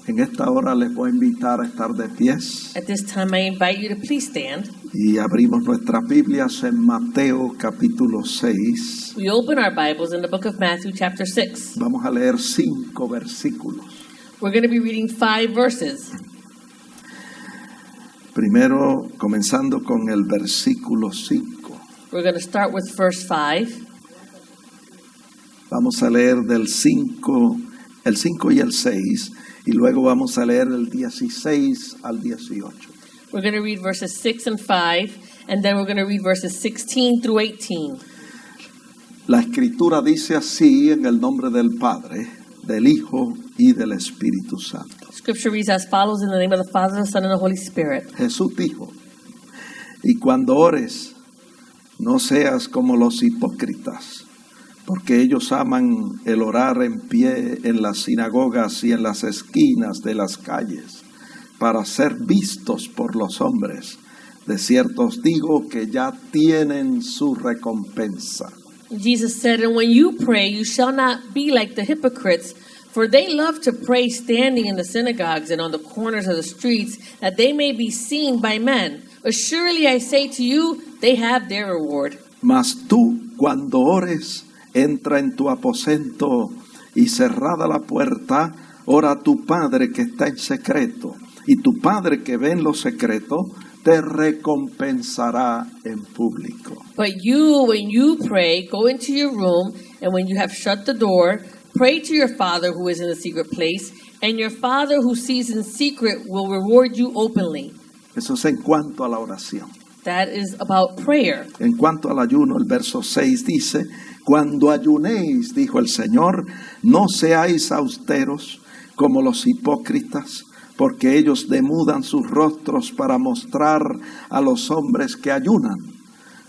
En esta hora les voy a invitar a estar de pies At this time, I invite you to please stand. y abrimos nuestras Biblias en Mateo capítulo 6. We open our Bibles in the book of Matthew, chapter 6. Vamos a leer 5 versículos. We're going to be reading 5 verses. Primero, comenzando con el versículo 5. We're going to start with verse 5. Vamos a leer el 5 y el 6, y luego vamos a leer el 16 al 18. We're going to read verses 6 and 5, and then we're going to read verses 16 through 18. La Escritura dice así en el nombre del Padre, del Hijo y del Espíritu Santo. Scripture reads as follows in the name of the Father, the Son, and the Holy Spirit. Jesús dijo, y cuando ores, no seas como los hipócritas, porque ellos aman el orar en pie en las sinagogas y en las esquinas de las calles, para ser vistos por los hombres. De cierto os digo que ya tienen su recompensa. Jesus said, and when you pray, you shall not be like the hypocrites, for they love to pray standing in the synagogues and on the corners of the streets, that they may be seen by men. Assuredly I say to you, they have their reward. Mas tú, cuando ores, entra en tu aposento y cerrada la puerta, ora a tu Padre que está en secreto, y tu Padre que ve en lo secreto te recompensará en público. But you, when you pray, go into your room, and when you have shut the door, pray to your Father who is in the secret place, and your Father who sees in secret will reward you openly. Eso es en cuanto a la oración. That is about prayer. En cuanto al ayuno, el verso 6 dice, cuando ayunéis, dijo el Señor, no seáis austeros como los hipócritas, porque ellos demudan sus rostros para mostrar a los hombres que ayunan.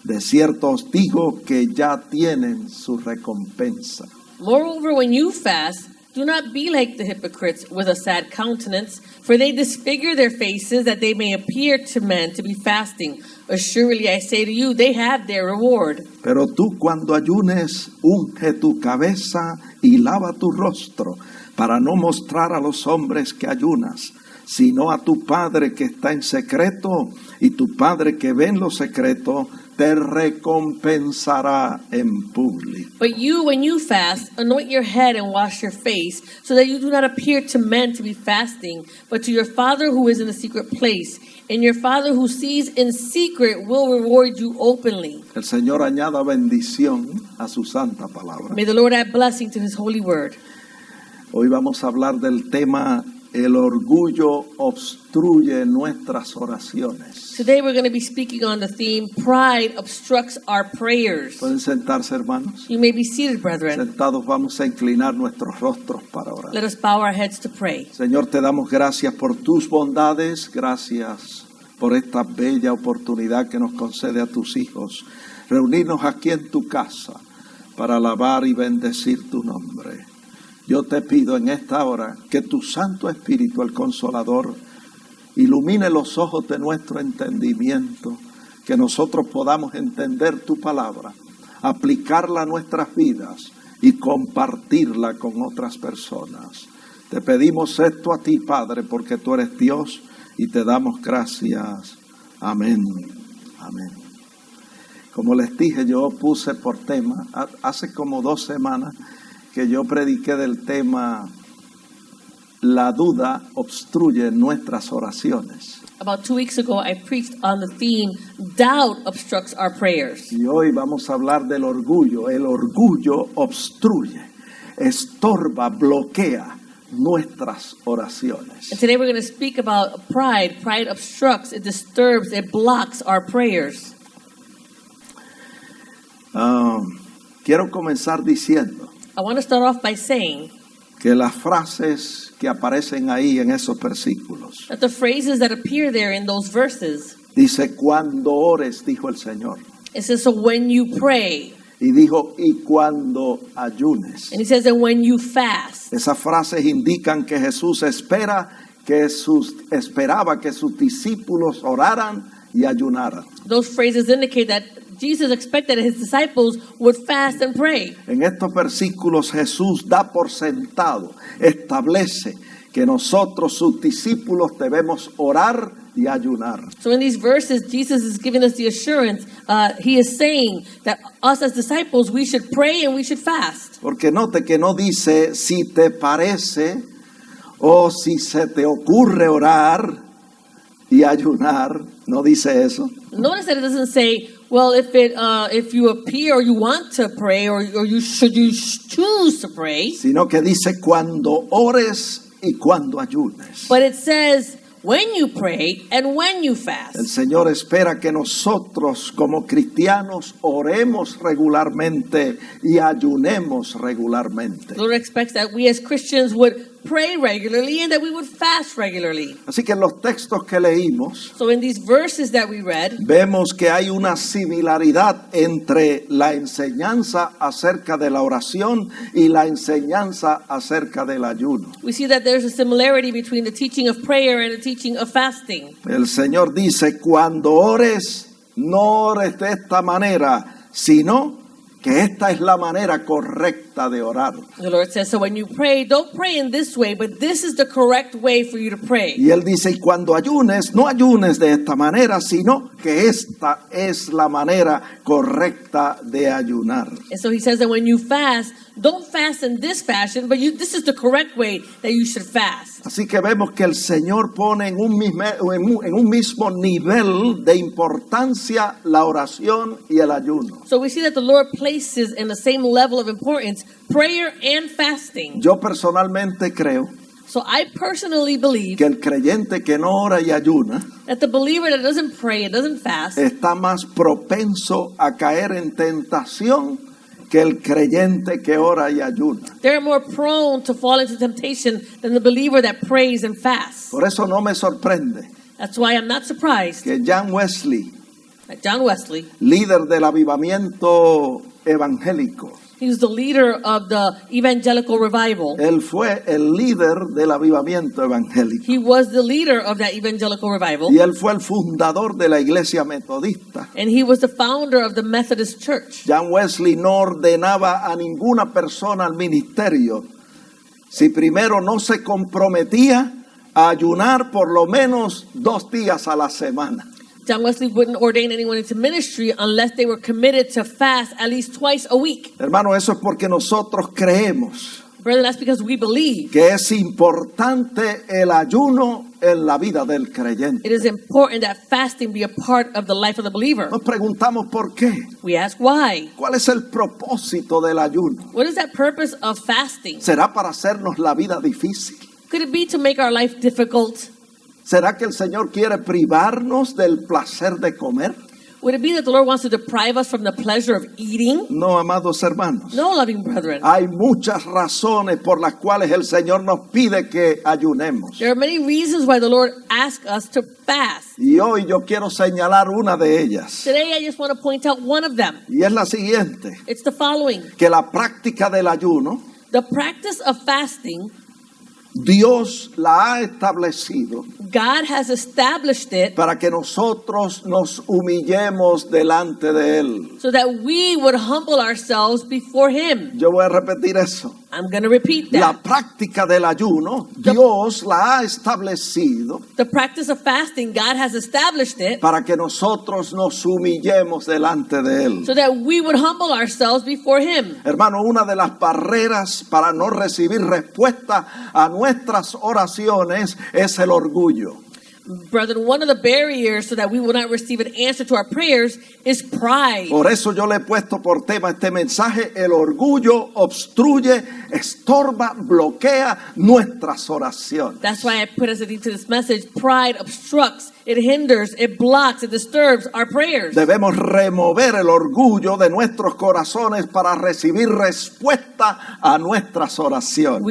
De cierto os digo que ya tienen su recompensa. Moreover, when you fast, do not be like the hypocrites with a sad countenance, for they disfigure their faces that they may appear to men to be fasting. Assuredly, I say to you, they have their reward. Pero tú cuando ayunes, unge tu cabeza y lava tu rostro, para no mostrar a los hombres que ayunas, sino a tu Padre que está en secreto, y tu Padre que ve en lo secreto te recompensará en público. But you, when you fast, anoint your head and wash your face, so that you do not appear to men to be fasting, but to your Father who is in the secret place. And your Father who sees in secret will reward you openly. El Señor añada bendición a su santa palabra. May the Lord add blessing to his holy word. Hoy vamos a hablar del tema el orgullo obstruye nuestras oraciones. Today we're going to be speaking on the theme, pride obstructs our prayers. ¿Pueden sentarse, hermanos? You may be seated, brethren. Sentados vamos a inclinar nuestros rostros para orar. Let us bow our heads to pray. Señor, te damos gracias por tus bondades, gracias por esta bella oportunidad que nos concede a tus hijos, reunirnos aquí en tu casa para alabar y bendecir tu nombre. Yo te pido en esta hora que tu Santo Espíritu, el Consolador, ilumine los ojos de nuestro entendimiento, que nosotros podamos entender tu palabra, aplicarla a nuestras vidas y compartirla con otras personas. Te pedimos esto a ti, Padre, porque tú eres Dios y te damos gracias. Amén. Amén. Como les dije, yo puse por tema, hace como 2 semanas, que yo prediqué del tema, la duda obstruye nuestras oraciones. About 2 weeks ago, I preached on the theme, doubt obstructs our prayers. Y hoy vamos a hablar del orgullo. El orgullo obstruye, estorba, bloquea nuestras oraciones. And today we're going to speak about pride. Pride obstructs, it disturbs, it blocks our prayers. Quiero comenzar diciendo I want to start off by saying que las frases que aparecen ahí en esos versículos, that the phrases that appear there in those verses, dice, cuando ores, dijo el Señor. it says, so when you pray, Y dijo, y cuando ayunes. and it says, and when you fast. Esas frases indican que Jesús esperaba que sus discípulos oraran y ayunaran. Those phrases indicate that Jesus expected that his disciples would fast and pray. En estos versículos Jesús da por sentado, establece que nosotros, sus discípulos, debemos orar y ayunar. So in these verses, Jesus is giving us the assurance. He is saying that us as disciples, we should pray and we should fast. Porque note que no dice si te parece o si se te ocurre orar y ayunar. No dice eso. Notice that it doesn't say, well, if you appear or you want to pray or you choose to pray. Sino que dice cuando ores y cuando ayunes. But it says when you pray and when you fast. El Señor espera que nosotros como cristianos oremos regularmente y ayunemos regularmente. The Lord expects that we as Christians would pray regularly and that we would fast regularly. Así que en los textos que leímos, So in these verses that we read, vemos que hay una similaridad entre la enseñanza acerca de la oración y la enseñanza acerca del ayuno. we see that there's a similarity between the teaching of prayer and the teaching of fasting. El Señor dice, cuando ores, no ores de esta manera, sino que esta es la manera correcta de orar. The Lord says, so when you pray, don't pray in this way, but this is the correct way for you to pray. Y Él dice, y cuando ayunes, no ayunes de esta manera, sino que esta es la manera correcta de ayunar. And so he says that when you fast, don't fast in this fashion, but this is the correct way that you should fast. Así que vemos que el Señor pone en un mismo nivel de importancia la oración y el ayuno. So we see that the Lord places in the same level of importance prayer and fasting. Yo personalmente creo So I personally believe que el creyente que no ora y ayuna that the believer that doesn't pray and doesn't fast está más propenso a caer en tentación que el creyente que ora y ayuna. they're more prone to fall into temptation than the believer that prays and fasts. Por eso no me sorprende That's why I'm not surprised que John Wesley, that John Wesley, líder del avivamiento evangélico, he was the leader of the evangelical revival. él fue el líder del avivamiento evangélico. He was the leader of that evangelical revival. Y él fue el fundador de la iglesia metodista. And he was the founder of the Methodist Church. John Wesley no ordenaba a ninguna persona al ministerio si primero no se comprometía a ayunar por lo menos 2 días a la semana. John Wesley wouldn't ordain anyone into ministry unless they were committed to fast at least twice a week. Hermano, eso es porque nosotros creemos Brother, that's because we believe que es importante el ayuno en la vida del creyente. it is important that fasting be a part of the life of the believer. Nos preguntamos por qué. We ask why. ¿Cuál es el propósito del ayuno? What is that purpose of fasting? ¿Será para hacernos la vida difícil? Could it be to make our life difficult? ¿Será que el Señor quiere privarnos del placer de comer? Would it be that the Lord wants to deprive us from the pleasure of eating? No, amados hermanos. No, loving brethren. Hay muchas razones por las cuales el Señor nos pide que ayunemos. There are many reasons why the Lord asks us to fast. Y hoy yo quiero señalar una de ellas. Today I just want to point out one of them. Y es la siguiente. It's the following. Que la práctica del ayuno, The practice of fasting, Dios la ha establecido God has established it para que nosotros nos humillemos delante de Él. so that we would humble ourselves before Him. Yo voy a repetir eso. I'm going to repeat La that. práctica del ayuno, Dios la ha establecido The practice of fasting, God has established it para que nosotros nos humillemos delante de Él. so that we would humble ourselves before Him. Hermano, una de las barreras para no recibir respuesta a nuestras oraciones es el orgullo. Brethren, one of the barriers so that we will not receive an answer to our prayers is pride. Por eso yo le he puesto por tema este mensaje: el orgullo obstruye, estorba, bloquea nuestras oraciones. That's why I put as a theme to this message, pride obstructs, it hinders, it blocks, it disturbs our prayers. Debemos remover el orgullo de nuestros corazones para recibir respuesta a nuestras oraciones.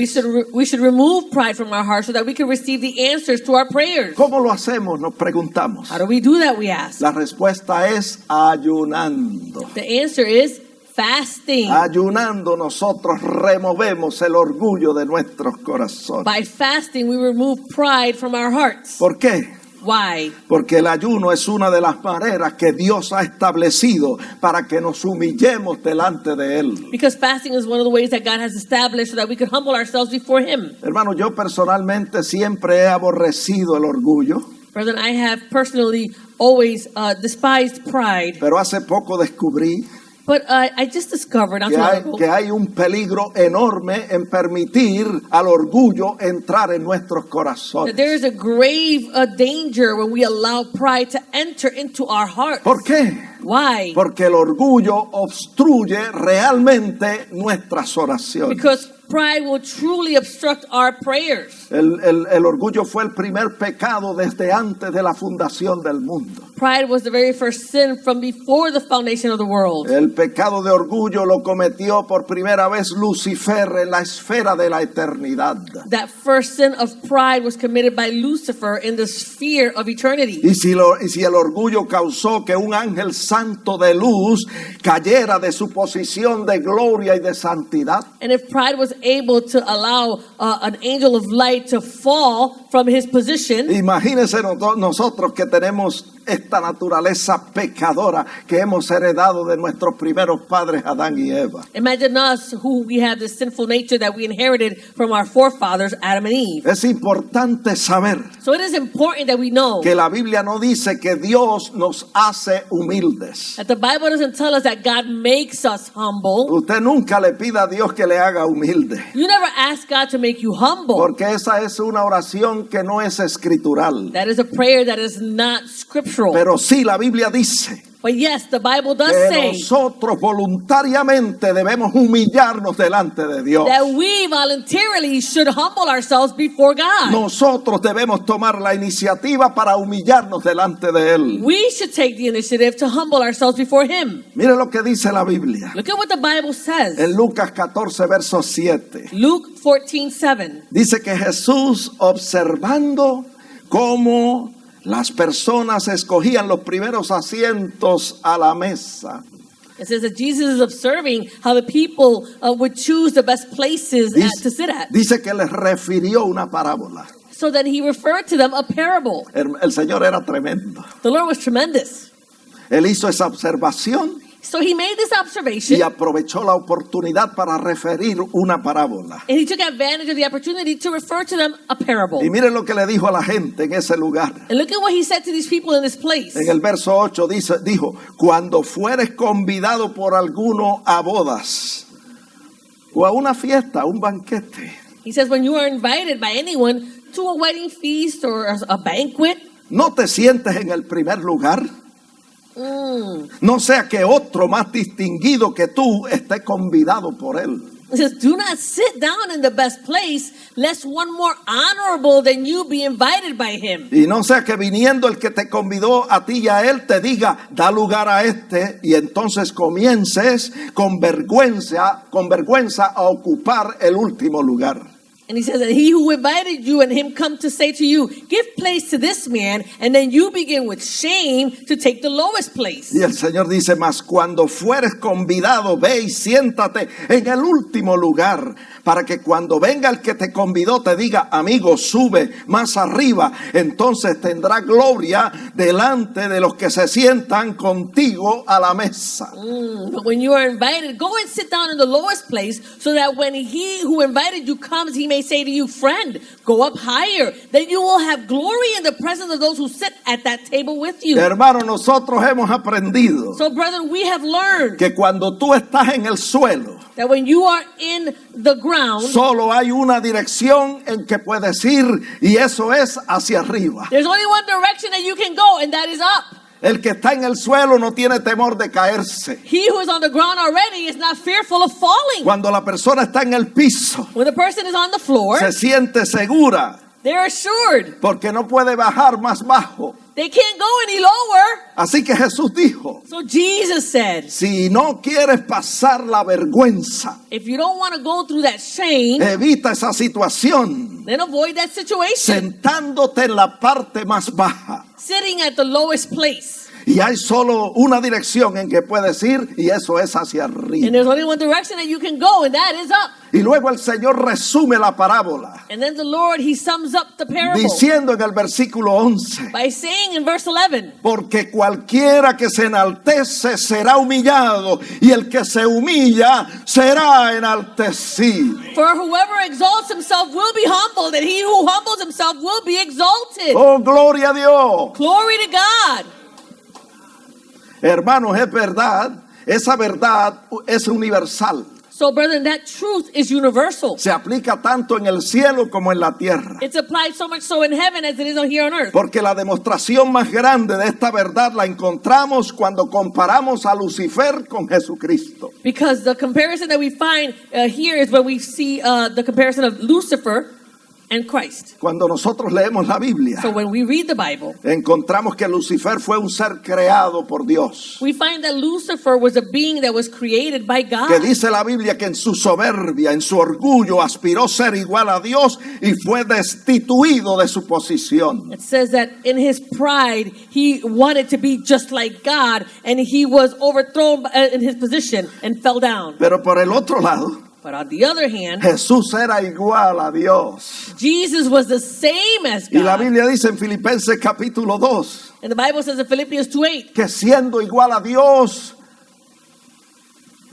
We should remove pride from our hearts so that we can receive the answers to our prayers. ¿Cómo lo hacemos? Nos preguntamos. How do we do that, we ask? La respuesta es ayunando. The answer is fasting. Ayunando nosotros removemos el orgullo de nuestros corazones. By fasting, we remove pride from our hearts. ¿Por qué? Why? Porque el ayuno es una de las maneras que Dios ha establecido para que nos humillemos delante de Él. Because fasting is one of the ways that God has established so that we could humble ourselves before Him. Hermano, yo personalmente siempre he aborrecido el orgullo, Brethren, I have personally always despised pride, pero hace poco descubrí but I just discovered not too long ago que hay un peligro enorme en permitir al orgullo entrar en nuestros that corazones. there is a grave danger when we allow pride to enter into our hearts. ¿Por qué? Why? Porque el orgullo obstruye realmente nuestras oraciones. Because pride will truly obstruct our prayers. El orgullo fue el primer pecado desde antes de la fundación del mundo. Pride was the very first sin from before the foundation of the world. El pecado de orgullo lo cometió por primera vez Lucifer en la esfera de la eternidad. That first sin of pride was committed by Lucifer in the sphere of eternity. Y si el orgullo causó que un ángel santo de luz cayera de su posición de gloria y de santidad, And if pride was able to allow an angel of light to fall from his position, imagínense nosotros que tenemos esta naturaleza pecadora que hemos heredado de nuestros primeros padres Adán y Eva. imagine us who we have this sinful nature that we inherited from our forefathers, Adam and Eve. Es importante saber So it is important that we know que la Biblia no dice que Dios nos hace humildes. that the Bible doesn't tell us that God makes us humble. Usted nunca le pida a Dios que le haga humilde, You never ask God to make you humble. porque esa es una oración que no es escritural. That is a prayer that is not scriptural. Pero sí la Biblia dice But yes, the Bible does que say nosotros voluntariamente debemos humillarnos delante de Dios. that we voluntarily should humble ourselves before God. Nosotros debemos tomar la iniciativa para humillarnos delante de Él. We should take the initiative to humble ourselves before Him. Mire lo que dice la Biblia. Look at what the Bible says. En Lucas 14, verso 7. Luke 14:7. Dice que Jesús, observando cómo las personas escogían los primeros asientos a la mesa, It says that Jesus is observing how the people would choose the best places to sit at. dice que les refirió una parábola. So then He referred to them a parable. El Señor era tremendo. The Lord was tremendous. Él hizo esa observación So He made this y observation aprovechó la oportunidad para referir una parábola. and He took advantage of the opportunity to refer to them a parable. Y miren lo que le dijo a la gente en ese lugar. And look at what He said to these people in this place. En el verso 8 dijo, cuando fueres convidado por alguno a bodas o a una fiesta, a un banquete, He says when you are invited by anyone to a wedding feast or a banquet, no te sientes en el primer lugar. No sea que otro más distinguido que tú esté convidado por él. it says, do not sit down in the best place, lest one more honorable than you be invited by him. Y no sea que viniendo el que te convidó a ti y a él te diga, da lugar a este, y entonces comiences con vergüenza a ocupar el último lugar. And he says that he who invited you and him come to say to you, give place to this man, and then you begin with shame to take the lowest place. Y el Señor dice, mas cuando fueres convidado, ve y siéntate en el último lugar, para que cuando venga el que te convidó te diga, amigo, sube más arriba, entonces tendrá gloria delante de los que se sientan contigo a la mesa. But when you are invited, go and sit down in the lowest place, so that when he who invited you comes, he may say to you, friend, go up higher. Then you will have glory in the presence of those who sit at that table with you. Hermano, nosotros hemos aprendido So, brethren, we have learned que cuando tú estás en el suelo, that when you are in the ground, solo hay una dirección en que puedes ir, y eso es hacia arriba. there's only one direction that you can go, and that is up. El que está en el suelo no tiene temor de caerse. He who is on the ground already is not fearful of falling. Cuando la persona está en el piso, When the person is on the floor, se siente segura they're assured. porque no puede bajar más bajo. They can't go any lower. Así que Jesús dijo, So Jesus said, si no quieres pasar la vergüenza, if you don't want to go through that shame, evita esa situación then avoid that situation. sentándote en la parte más baja. Sitting at the lowest place. Y hay solo una dirección en que puedes ir y eso es hacia And arriba. there's only one direction that you can go, and that is up. Y luego el Señor resume la parábola And then the Lord, he sums up the parable diciendo en el versículo 11, by saying in verse 11, porque cualquiera que se enaltece será humillado y el que se humilla será enaltecido. for whoever exalts himself will be humbled, and he who humbles himself will be exalted. Oh, gloria a Dios. Glory to God. Hermanos, es verdad, esa verdad es universal. So, brethren, that truth is universal. Se aplica tanto en el cielo como en la tierra. It's applied so much so in heaven as it is here on earth. Porque la demostración más grande de esta verdad la encontramos cuando comparamos a Lucifer con Jesucristo. Because the comparison that we find here is when we see the comparison of Lucifer and Christ. Cuando nosotros leemos la Biblia, So when we read the Bible, encontramos que Lucifer fue un ser creado por Dios. we find that Lucifer was a being that was created by Que God. dice la Biblia que en su soberbia, en su orgullo, aspiró ser igual a Dios y fue destituido de su posición. It says that in his pride, he wanted to be just like God, and he was overthrown in his position and fell down. Pero por el otro lado, But on the other hand, Jesús era igual a Dios. Jesus was the same as Y la God. Biblia dice en Filipenses capítulo 2, And the Bible says in Philippians 2:8, que siendo igual a Dios,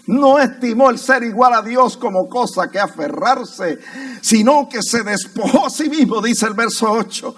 no estimó el ser igual a Dios como cosa que aferrarse, sino que se despojó a sí mismo, dice el verso 8,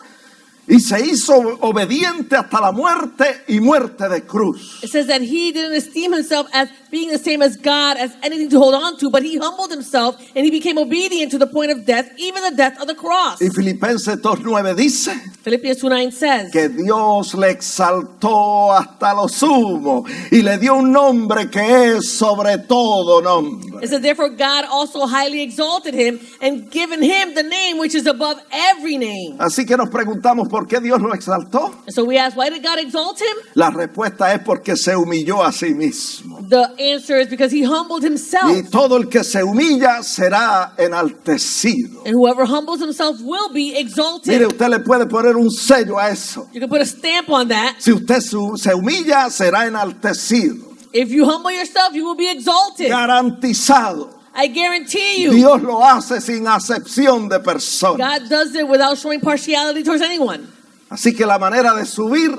y se hizo obediente hasta la muerte y muerte de cruz. it says that he didn't esteem himself as being the same as God, as anything to hold on to, but he humbled himself and he became obedient to the point of death, even the death of the cross. Y Filipenses 2:9 dice Philippians 2:9 says que Dios le exaltó hasta lo sumo y le dio un nombre que es sobre todo nombre. it says, therefore God also highly exalted him and given him the name which is above every name. Así que nos preguntamos por qué Dios lo exaltó. And so we ask, why did God exalt him? La respuesta es porque se humilló a sí mismo. The answer is because he humbled himself. Y todo el que se humilla será enaltecido. And whoever humbles himself will be exalted. Mire, usted le puede poner un sello a eso. You can put a stamp on that. Si usted se humilla, será enaltecido. If you humble yourself, you will be exalted. Garantizado. I guarantee you. Dios lo hace sin acepción de personas. God does it without showing partiality towards anyone. Así que la manera de subir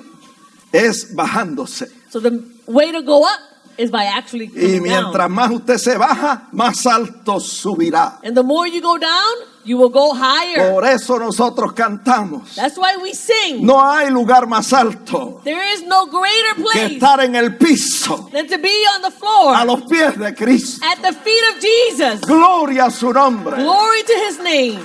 es bajándose. So the way to go up is by actually Y coming mientras down. más usted se baja, más alto subirá. And the more you go down, you will go higher. Por eso nosotros cantamos. That's why we sing. No hay lugar más alto There is no greater que place estar en el piso than to be on the floor a los pies de Cristo. at the feet of Jesus. Gloria a su nombre. Glory to his name.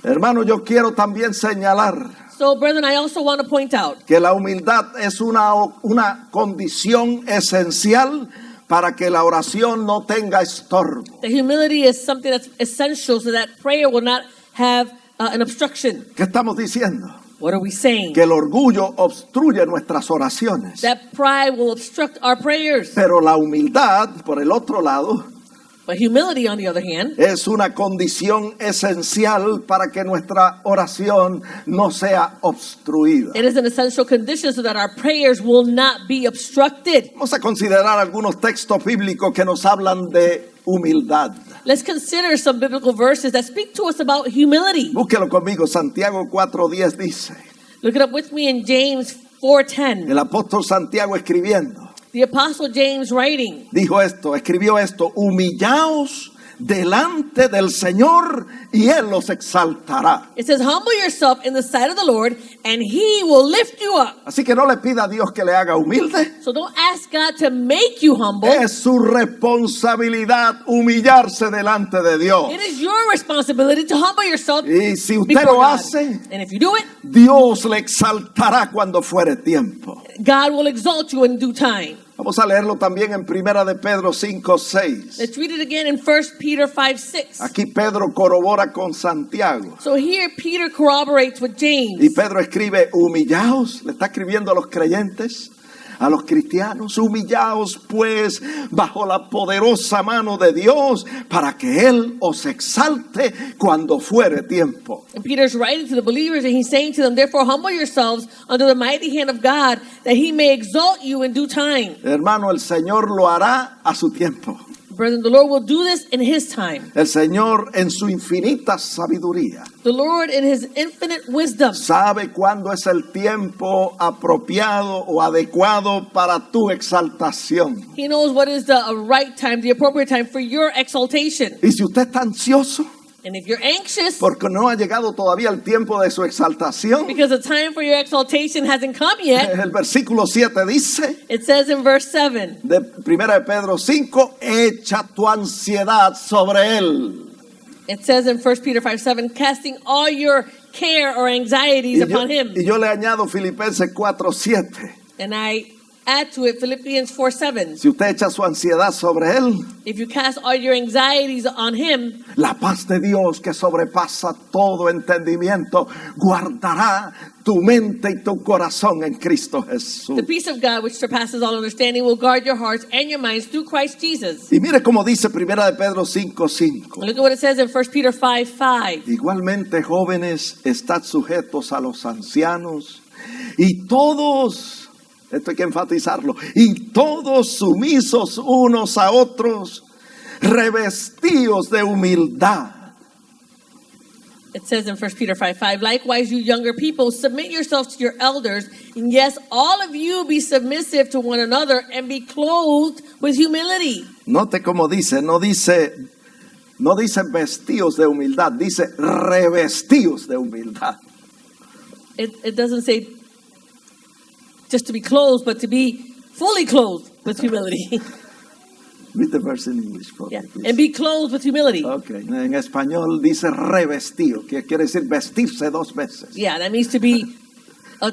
Hermano, yo quiero también señalar So, brethren, I also want to point out que la humildad es una condición esencial para que la oración no tenga estorbo. that humility is something that's essential so that prayer will not have an obstruction. ¿Qué estamos diciendo? What are we saying? Que el orgullo obstruye nuestras oraciones. That pride will obstruct our prayers. Pero la humildad, por el otro lado, But humility, on the other hand, es una condición esencial para que nuestra oración no sea obstruida. it is an essential condition so that our prayers will not be obstructed. Vamos a considerar algunos textos bíblicos que nos hablan de humildad. Let's consider some biblical verses that speak to us about humility. Búsquelo conmigo, Santiago 4:10 dice, Look it up with me in James 4:10. el apóstol Santiago escribiendo, The Apostle James writing, dijo esto, escribió esto, humillaos delante del Señor y Él los exaltará. it says, humble yourself in the sight of the Lord and he will lift you up. Así que no le pida a Dios que le haga humilde. So don't ask God to make you humble. Es su responsabilidad humillarse delante de Dios. It is your responsibility to humble yourself Y si usted before lo God. hace, And if you do it, Dios le exaltará cuando fuere tiempo. God will exalt you in due time. Vamos a leerlo también en Primera de Pedro 5:6. Let's read it again in 1 Peter 5:6. Aquí Pedro corrobora con Santiago. So here Peter corroborates with Y James. Pedro escribe, humillaos, le está escribiendo a los creyentes, a los cristianos: humillaos pues bajo la poderosa mano de Dios, para que Él os exalte cuando fuere tiempo. And Peter's writing to the believers, and he's saying to them, therefore humble yourselves under the mighty hand of God, that he may exalt you in due time. Hermano, el Señor lo hará a su tiempo. Brethren, the Lord will do this in his time. El Señor, en su infinita sabiduría, The Lord in his infinite wisdom sabe cuándo es el tiempo apropiado o adecuado para tu exaltación. he knows what is the right time, the appropriate time for your exaltation. Y si usted está ansioso And if you're anxious porque no ha llegado todavía el tiempo de su exaltación, because the time for your exaltation hasn't come yet, el versículo 7 dice, it says in verse 7, de 1 de Pedro 5, echa tu ansiedad sobre Él. it says in 1 Peter 5:7, casting all your care or anxieties upon him. Y yo le añado Filipenses 4:7. And I add to it Philippians 4:7. Si usted echa su ansiedad sobre Él, If you cast all your anxieties on him, la paz de Dios que sobrepasa todo entendimiento guardará tu mente y tu corazón en Cristo Jesús. the peace of God which surpasses all understanding will guard your hearts and your minds through Christ Jesus. Y mire cómo dice 1 de Pedro 5:5. Look at what it says in 1 Peter 5:5. Igualmente, jóvenes, estad sujetos a los ancianos, y todos, esto hay que enfatizarlo, y todos sumisos unos a otros, revestidos de humildad. It says in 1 Peter 5:5, likewise, you younger people, submit yourselves to your elders, and yes, all of you be submissive to one another and be clothed with humility. Note cómo dice, no dice vestidos de humildad, dice revestidos de humildad. It doesn't say just to be clothed, but to be fully clothed with humility. Read the verse in English, Yeah. please. And be clothed with humility. Okay. En español dice revestido, que quiere decir vestirse dos veces. Yeah, that means to be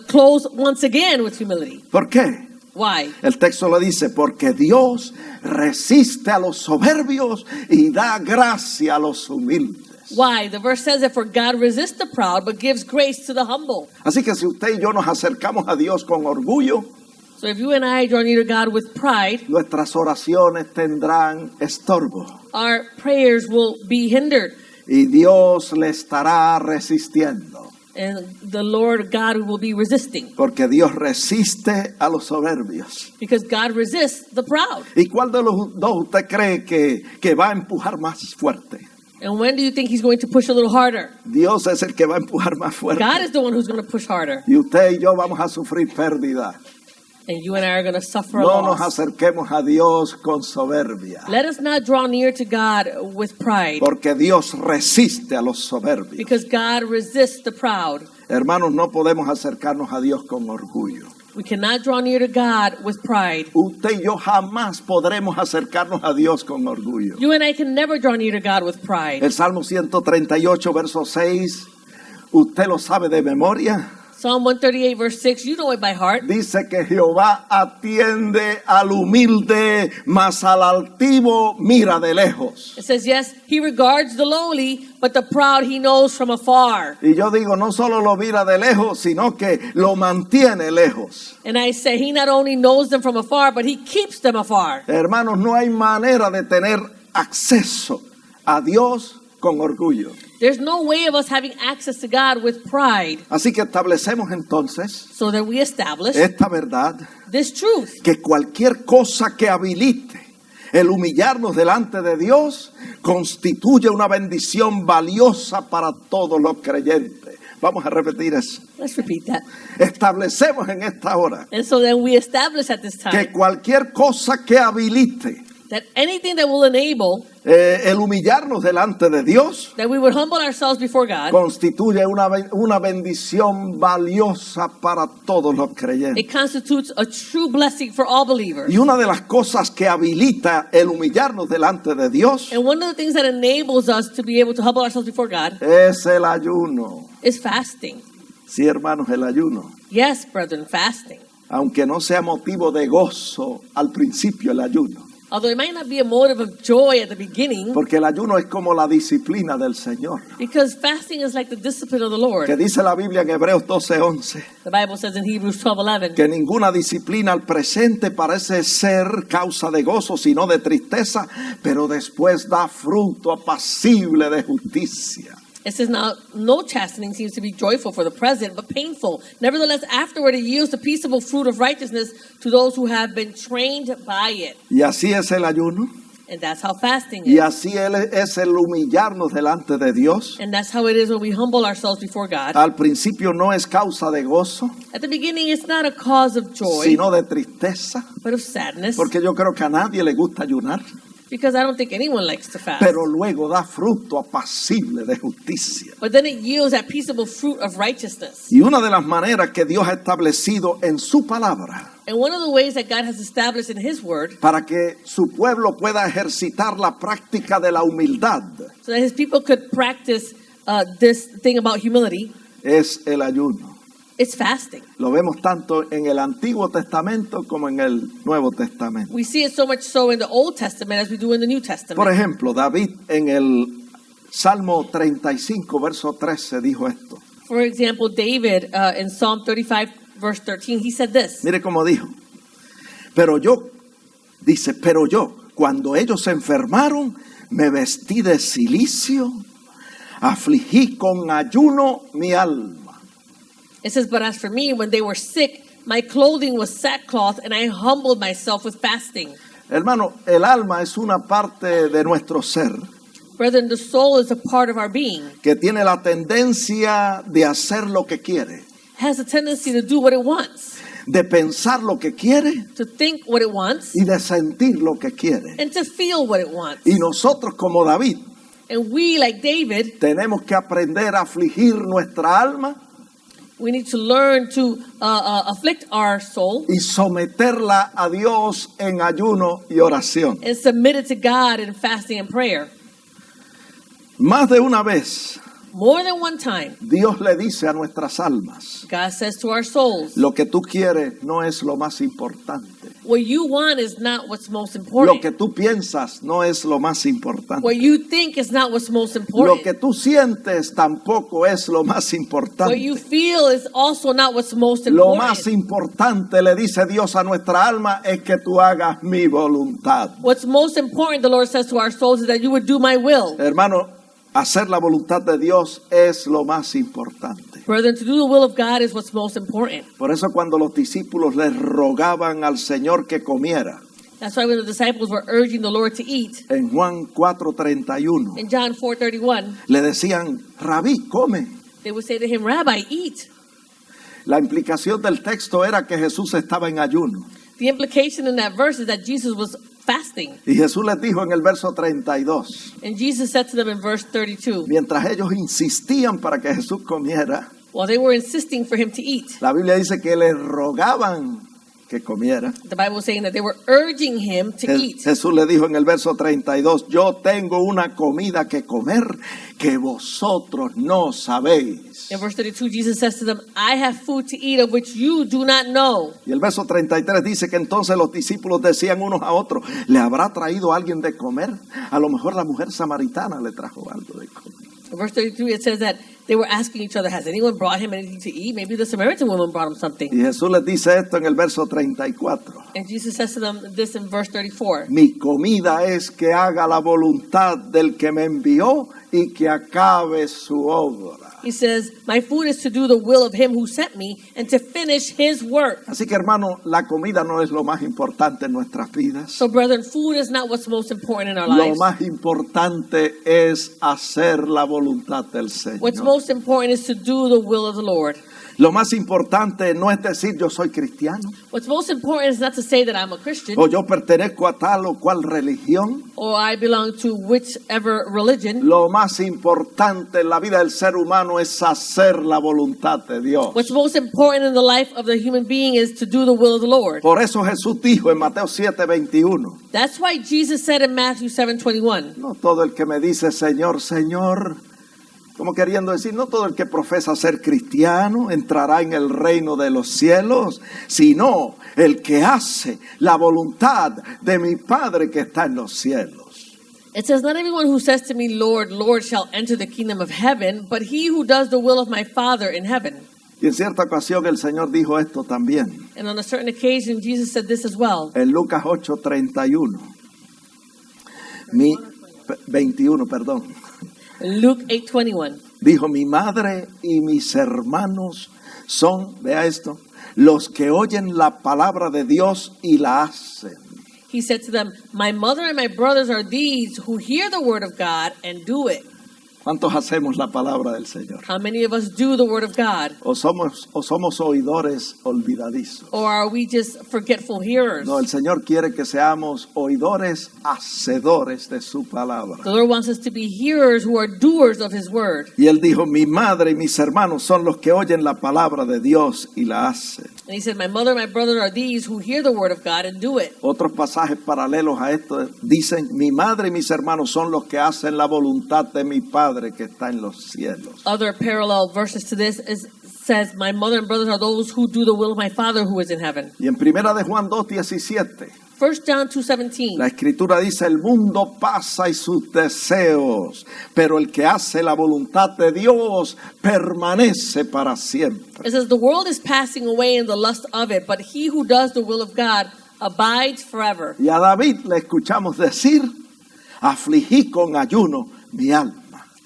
clothed once again with humility. ¿Por qué? Why? El texto lo dice, porque Dios resiste a los soberbios y da gracia a los humildes. Why? The verse says that for God resists the proud, but gives grace to the humble. Así que si usted y yo nos acercamos a Dios con orgullo, So if you and I draw near to God with pride, nuestras oraciones tendrán estorbo our prayers will be hindered. y Dios le estará resistiendo, And the Lord God will be resisting. porque Dios resiste a los soberbios. Because God resists the proud. ¿Y cuál de los dos usted cree que va a empujar más fuerte? And when do you think he's going to push a little harder? Dios es el que va a empujar más fuerte. God is the one who's going to push harder. Y usted y yo vamos a sufrir pérdida. And you and I are going to suffer a No nos loss. acerquemos a Dios con soberbia, Let us not draw near to God with pride. porque Dios resiste a los soberbios. Because God resists the proud. Hermanos, no podemos acercarnos a Dios con orgullo. We cannot draw near to God with pride. Usted y yo jamás podremos acercarnos a Dios con orgullo. You and I can never draw near to God with pride. El Salmo 138, verso 6, usted lo sabe de memoria. Psalm 138 verse 6, you know it by heart. Dice que Jehová atiende al humilde, mas al altivo mira de lejos. It says, yes, he regards the lowly, but the proud he knows from afar. Y yo digo, no solo lo mira de lejos, sino que lo mantiene lejos. And I say, he not only knows them from afar, but he keeps them afar. Hermanos, no hay manera de tener acceso a Dios con orgullo. There's no way of us having access to God with pride. Así que establecemos entonces So that we establish esta verdad, this truth. que cualquier cosa que habilite el humillarnos delante de Dios constituye una bendición valiosa para todos los creyentes. Vamos a repetir eso. Let's repeat that. Establecemos en esta hora And so then we establish at this time que cualquier cosa que habilite that anything that will enable el humillarnos delante de Dios that we would humble ourselves before God, constituye una bendición valiosa para todos los creyentes. it constitutes a true blessing for all believers. Y una de las cosas que habilita el humillarnos delante de Dios And one of the things that enables us to be able to humble ourselves before God es el ayuno. is fasting. Sí, hermanos, el ayuno. Yes, brethren, fasting. Aunque no sea motivo de gozo al principio el ayuno. Although it might not be a motive of joy at the beginning, Porque el ayuno es como la disciplina del Señor. because fasting is like the discipline of the Lord. Que dice la Biblia en Hebreos 12:11. The Bible says in Hebrews 12:11, Que ninguna disciplina al presente parece ser causa de gozo, sino de tristeza, pero después da fruto apacible de justicia. it says, now no chastening seems to be joyful for the present, but painful. Nevertheless, afterward it yields the peaceable fruit of righteousness to those who have been trained by it. Y así es el ayuno, And that's how fasting y is. así es el humillarnos delante de Dios. And that's how it is when we humble ourselves before God. Al principio no es causa de gozo, At the beginning, it's not a cause of joy, sino de tristeza, but of sadness, porque yo creo que a nadie le gusta ayunar, because I don't think anyone likes to fast. pero luego da fruto apacible de justicia. But then it yields that peaceable fruit of righteousness. Y una de las maneras que Dios ha establecido en su palabra And one of the ways that God has established in His Word, para que su pueblo pueda ejercitar la práctica de la humildad so that His people could practice this thing about humility, es el ayuno. it's fasting. Lo vemos tanto en el Antiguo Testamento como en el Nuevo Testamento. We see it so much so in the Old Testament as we do in the New Testament. Por ejemplo, David en el Salmo 35, verso 13 dijo esto. For example, David in Psalm 35, verse 13, he said this. Mire cómo dijo. Pero yo, cuando ellos se enfermaron, me vestí de cilicio, afligí con ayuno mi alma. It says, but as for me, when they were sick, my clothing was sackcloth, and I humbled myself with fasting. Hermano, el alma es una parte de nuestro ser Brethren, the soul is a part of our being. que tiene la tendencia de hacer lo que quiere, It has a tendency to do what it wants, de pensar lo que quiere to think what it wants, y de sentir lo que quiere. and to feel what it wants. Y nosotros como David And we, like David, tenemos que aprender a afligir nuestra alma we need to learn to afflict our soul y someterla a Dios en ayuno y oración. and submit it to God in fasting and prayer. Más de una vez, More than one time, Dios le dice a nuestras almas, God says to our souls, lo que tú quieres no es lo más importante. what you want is not what's most Lo important. que tú piensas no es lo más importante. What you think is not what's most Lo important. que tú sientes tampoco es lo más What you importante. feel is also not what's most Lo más important. importante, le dice Dios a nuestra alma, es que tú hagas mi voluntad. What's most important, the Lord says to our souls, is that you would do my will. Hermano, hacer la voluntad de Dios es lo más importante. Brethren, to do the will of God is what's most important. Por eso cuando los discípulos les rogaban al Señor que comiera, That's why when the disciples were urging the Lord to eat, en Juan 4:31, in John 4:31, le decían, Rabí, come. they would say to him, Rabbi, eat. La implicación del texto era que Jesús estaba en ayuno. The implication in that verse is that Jesus was fasting. Y Jesús les dijo en el verso 32, And Jesus said to them in verse 32, mientras ellos insistían para que Jesús comiera, while they were insisting for him to eat, la Biblia dice que le rogaban que comiera. the Bible is saying that they were urging him to eat. Jesús le dijo en el verso 32, yo tengo una comida que comer que vosotros no sabéis. In verse 32, Jesus says to them, I have food to eat of which you do not know. Y el verso 33 dice que entonces los discípulos decían unos a otros, ¿le habrá traído alguien de comer? A lo mejor la mujer samaritana le trajo algo de comer. In verse 33, it says that they were asking each other, has anyone brought him anything to eat? Maybe the Samaritan woman brought him something. Y Jesús les dice esto en el verso 34. And Jesus says to them this in verse 34. Mi comida es que haga la voluntad del que me envió y que acabe su obra. He says, my food is to do the will of him who sent me and to finish his work. Así que hermano, la comida no es lo más importante en nuestras vidas. So brethren, food is not what's most important in our Lo lives. más importante es hacer la voluntad del What's Señor. most important is to do the will of the Lord. Lo más importante no es decir yo soy cristiano What's most important is not to say that I'm a Christian o yo pertenezco a tal o cual religión. or I belong to whichever religion. Lo más importante en la vida del ser humano es hacer la voluntad de Dios. What's most important in the life of the human being is to do the will of the Lord. Por eso Jesús dijo en Mateo 7:21, That's why Jesus said in Matthew 7:21, no todo el que me dice Señor, Señor Como queriendo decir, no todo el que profesa ser cristiano entrará en el reino de los cielos, sino el que hace la voluntad de mi Padre que está en los cielos. It says, not everyone who says to me, Lord, Lord, shall enter the kingdom of heaven, but he who does the will of my Father in heaven. Y en cierta ocasión el Señor dijo esto también. And on a certain occasion, Jesus said this as well. En Lucas 8:31. 21, perdón. Luke 8:21. Dijo, mi madre y mis hermanos son, vea esto, los que oyen la palabra de Dios y la hacen. He said to them, my mother and my brothers are these who hear the word of God and do it. ¿Cuántos hacemos la palabra del Señor? How many of us do the word of God? ¿O somos oidores olvidadizos? Or are we just forgetful hearers? No, el Señor quiere que seamos oidores hacedores de su palabra. The Lord wants us to be hearers who are doers of His word. Y Él dijo, mi madre y mis hermanos son los que oyen la palabra de Dios y la hacen. And He said, my mother and my brothers are these who hear the word of God and do it. Otros pasajes paralelos a esto dicen, mi madre y mis hermanos son los que hacen la voluntad de mi Padre que está en los cielos. Other parallel verses to this says, my mother and brothers are those who do the will of my Father who is in heaven. Y en Primera de Juan 2:17, 1 John 2:17. la Escritura dice, el mundo pasa y sus deseos, pero el que hace la voluntad de Dios permanece para siempre. It says, the world is passing away in the lust of it, but he who does the will of God abides forever. Y a David le escuchamos decir, afligí con ayuno mi alma.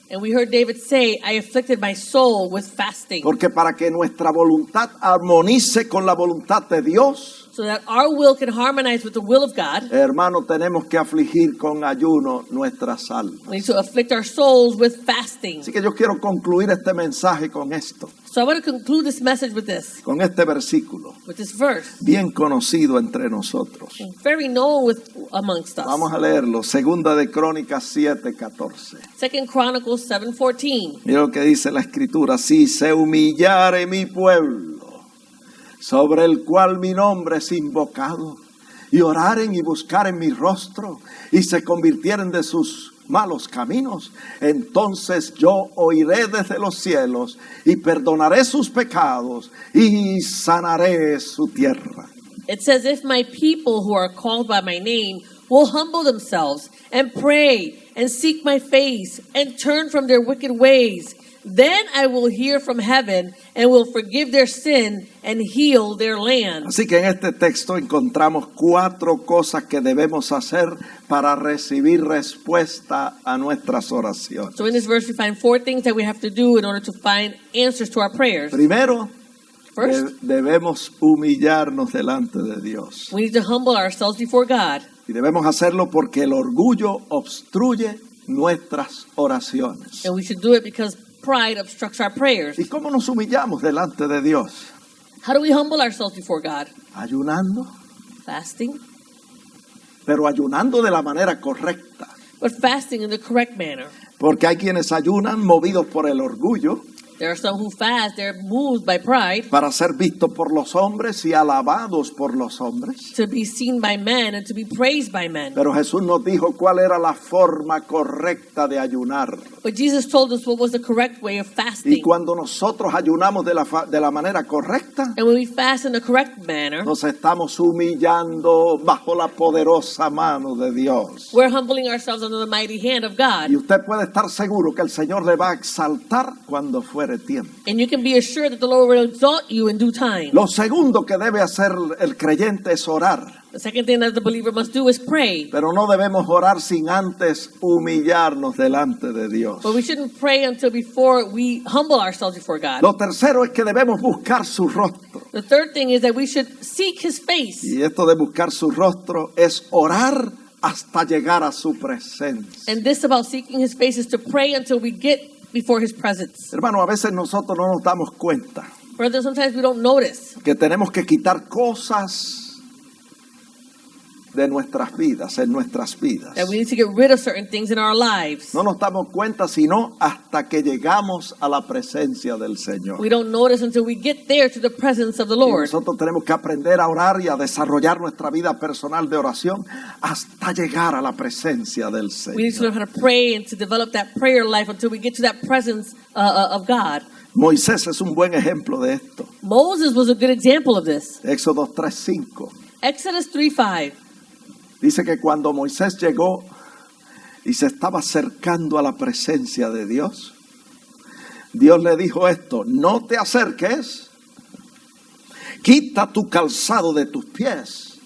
And we heard David say, I afflicted my soul with fasting. Porque para que nuestra voluntad armonice con la voluntad de Dios, So that our will can harmonize with the will of God, hermano, tenemos que afligir con ayuno nuestras almas. we need to afflict our souls with fasting. Así que yo quiero concluir este mensaje con esto, So I want to conclude this message with this, con este versículo, with this verse. bien conocido entre nosotros. Very known amongst us. Vamos a leerlo, Segunda de Crónicas 7:14. 2 Chronicles 7:14. Mira lo que dice la Escritura, si se humillare mi pueblo, sobre el cual mi nombre es invocado, y oraren y buscaren mi rostro, y se convirtieren de sus malos caminos, entonces yo oiré desde los cielos, y perdonaré sus pecados, y sanaré su tierra. It says, if my people who are called by my name will humble themselves and pray and seek my face and turn from their wicked ways, then I will hear from heaven and will forgive their sin and heal their land. Así que en este texto encontramos 4 cosas que debemos hacer para recibir respuesta a nuestras oraciones. So in this verse we find 4 things that we have to do in order to find answers to our prayers. Primero, First, debemos humillarnos delante de Dios. we need to humble ourselves before God. Y debemos hacerlo porque el orgullo obstruye nuestras oraciones. And we should do it because pride obstructs our prayers. ¿Y cómo nos humillamos delante de Dios? How do we humble ourselves before God? Ayunando, Fasting, pero ayunando de la manera correcta. but fasting in the correct manner. Porque hay quienes ayunan movidos por el orgullo, There are some who fast, they're moved by pride para ser vistos por los hombres y alabados por los hombres. to be seen by men and to be praised by men. Pero Jesús nos dijo cuál era la forma correcta de ayunar. But Jesus told us what was the correct way of Y fasting. cuando nosotros ayunamos de la manera correcta, And when we fast in the correct manner, nos estamos humillando bajo la poderosa mano de Dios. we're humbling ourselves under the mighty hand of God. Y usted puede estar seguro que el Señor le va a exaltar cuando fuere tiempo. And you can be assured that the Lord will exalt you in due time. Lo segundo que debe hacer el creyente es orar. The second thing that the believer must do is pray. Pero no debemos orar sin antes humillarnos delante de Dios. But we shouldn't pray until before we humble ourselves before God. Lo tercero es que debemos buscar su rostro. The third thing is that we should seek His face. Y esto de buscar su rostro es orar hasta llegar a su presencia. And this about seeking His face is to pray until we get before His presence. Hermano, a veces nosotros no nos damos cuenta Brother, sometimes we don't notice que tenemos que quitar cosas de nuestras vidas, en nuestras vidas. That we need to get rid of certain things in our lives. No nos damos cuenta sino hasta que llegamos a la presencia del Señor. We don't notice until we get there to the presence of the Y Lord. nosotros tenemos que aprender a orar y a desarrollar nuestra vida personal de oración hasta llegar a la presencia del We need to learn Señor. how to pray and to develop that prayer life until we get to that presence of God. Moisés es un buen ejemplo de esto. Moses was a good example of this. Éxodo 3:5 Exodus 3:5. dice que cuando Moisés llegó y se estaba acercando a la presencia de Dios, Dios le dijo esto: no te acerques, quita tu calzado de tus pies,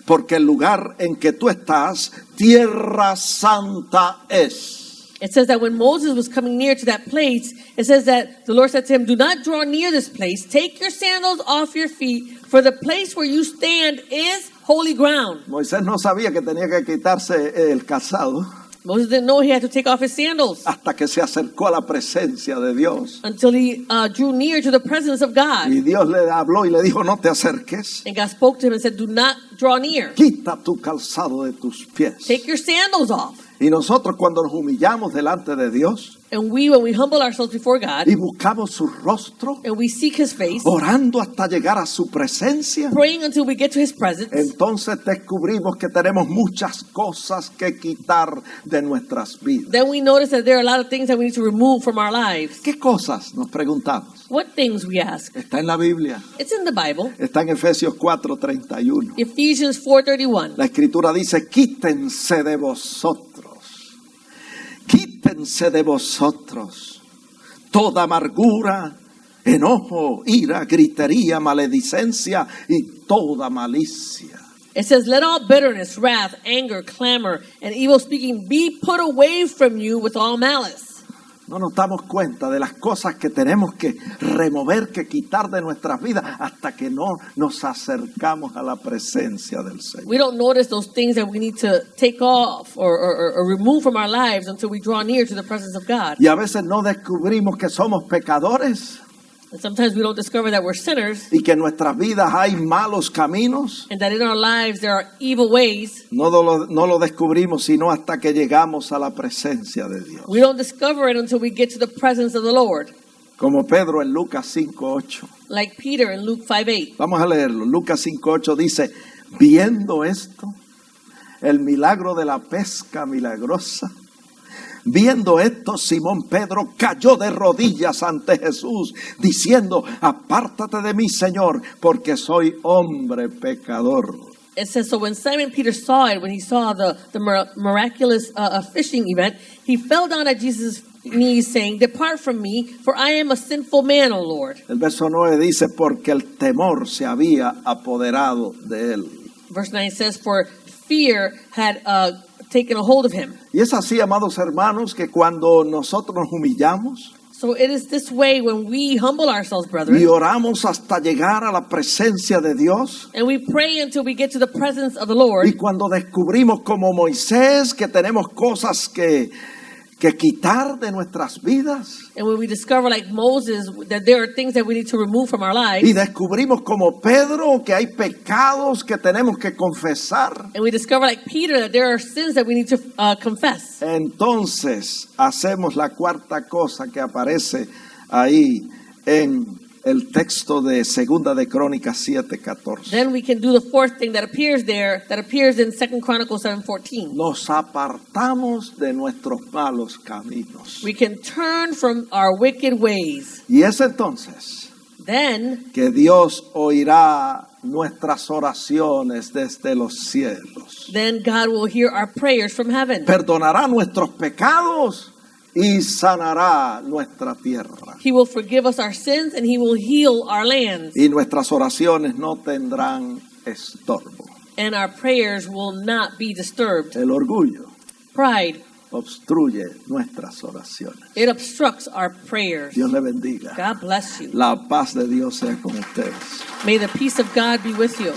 porque el lugar en que tú estás, tierra santa es. It says that when Moses was coming near to that place, it says that the Lord said to him, do not draw near this place. Take your sandals off your feet, for the place where you stand is holy ground. Moisés no sabía que tenía que quitarse el calzado Moses didn't know he had to take off his sandals hasta que se acercó a la presencia de Dios. until he drew near to the presence of God. Y Dios le habló y le dijo: no te acerques, And God spoke to him and said, do not draw near. quita tu calzado de tus pies. Take your sandals off. Y nosotros, cuando nos humillamos delante de Dios And when we humble ourselves before God y buscamos su rostro, and we seek his face, orando hasta llegar a su presencia, praying until we get to his presence, entonces descubrimos que tenemos muchas cosas que quitar de nuestras vidas. then we notice that there are a lot of things that we need to remove from our lives. ¿Qué cosas? Nos preguntamos. What things, we ask? Está en la Biblia, It's in the Bible. está en Efesios 4:31. Ephesians 4:31. La Escritura dice: quítense de vosotros, quítense de vosotros toda amargura, enojo, ira, gritería, maledicencia y toda malicia. It says, let all bitterness, wrath, anger, clamor, and evil speaking be put away from you with all malice. No nos damos cuenta de las cosas que tenemos que remover, que quitar de nuestras vidas hasta que no nos acercamos a la presencia del Señor. We don't notice those things that we need to take off or remove from our lives until we draw near to the presence of God. Y a veces no descubrimos que somos pecadores And sometimes we don't discover that we're sinners y que en nuestras vidas hay malos caminos. and that in our lives there are evil ways. No lo descubrimos sino hasta que llegamos a la presencia de Dios. We don't discover it until we get to the presence of the Lord. Como Pedro en Lucas 5:8. Like Peter in Luke 5:8. Vamos a leerlo. Lucas 5:8 dice: viendo esto, el milagro de la pesca milagrosa, viendo esto, Simón Pedro cayó de rodillas ante Jesús, diciendo: apártate de mí, Señor, porque soy hombre pecador. It says, so when Simon Peter saw it, when he saw the miraculous fishing event, he fell down at Jesus' knees, saying, depart from me, for I am a sinful man, O Lord. El verso 9 dice: porque el temor se había apoderado de él. Verse 9 says, for fear had taken a hold of him. Y es así, amados hermanos, que cuando nosotros nos humillamos So it is this way when we humble ourselves, y brethren, oramos hasta llegar a la presencia de Dios, and we pray until we get to the presence of the y Lord, cuando descubrimos como Moisés que tenemos cosas que quitar de nuestras vidas, and when we discover, like Moses, that there are things that we need to remove from our y lives, descubrimos como Pedro que hay pecados que tenemos que confesar, and we discover, like Peter, that there are sins that we need to confess, entonces hacemos la cuarta cosa que aparece ahí en el texto de Segunda de Crónicas 7:14. then we can do the fourth thing that appears there, that appears in 2 Chronicles 7:14. Nos apartamos de nuestros malos caminos. We can turn from our wicked ways. Y es entonces Then que Dios oirá nuestras oraciones desde los cielos. God will hear our prayers from heaven. Perdonará nuestros pecados y sanará nuestra tierra. He will forgive us our sins and he will heal our lands. Y nuestras oraciones no tendrán estorbo. And our prayers will not be disturbed. El orgullo Pride, obstruye nuestras oraciones. it obstructs our prayers. Dios le bendiga. God bless you. La paz de Dios sea con ustedes. May the peace of God be with you.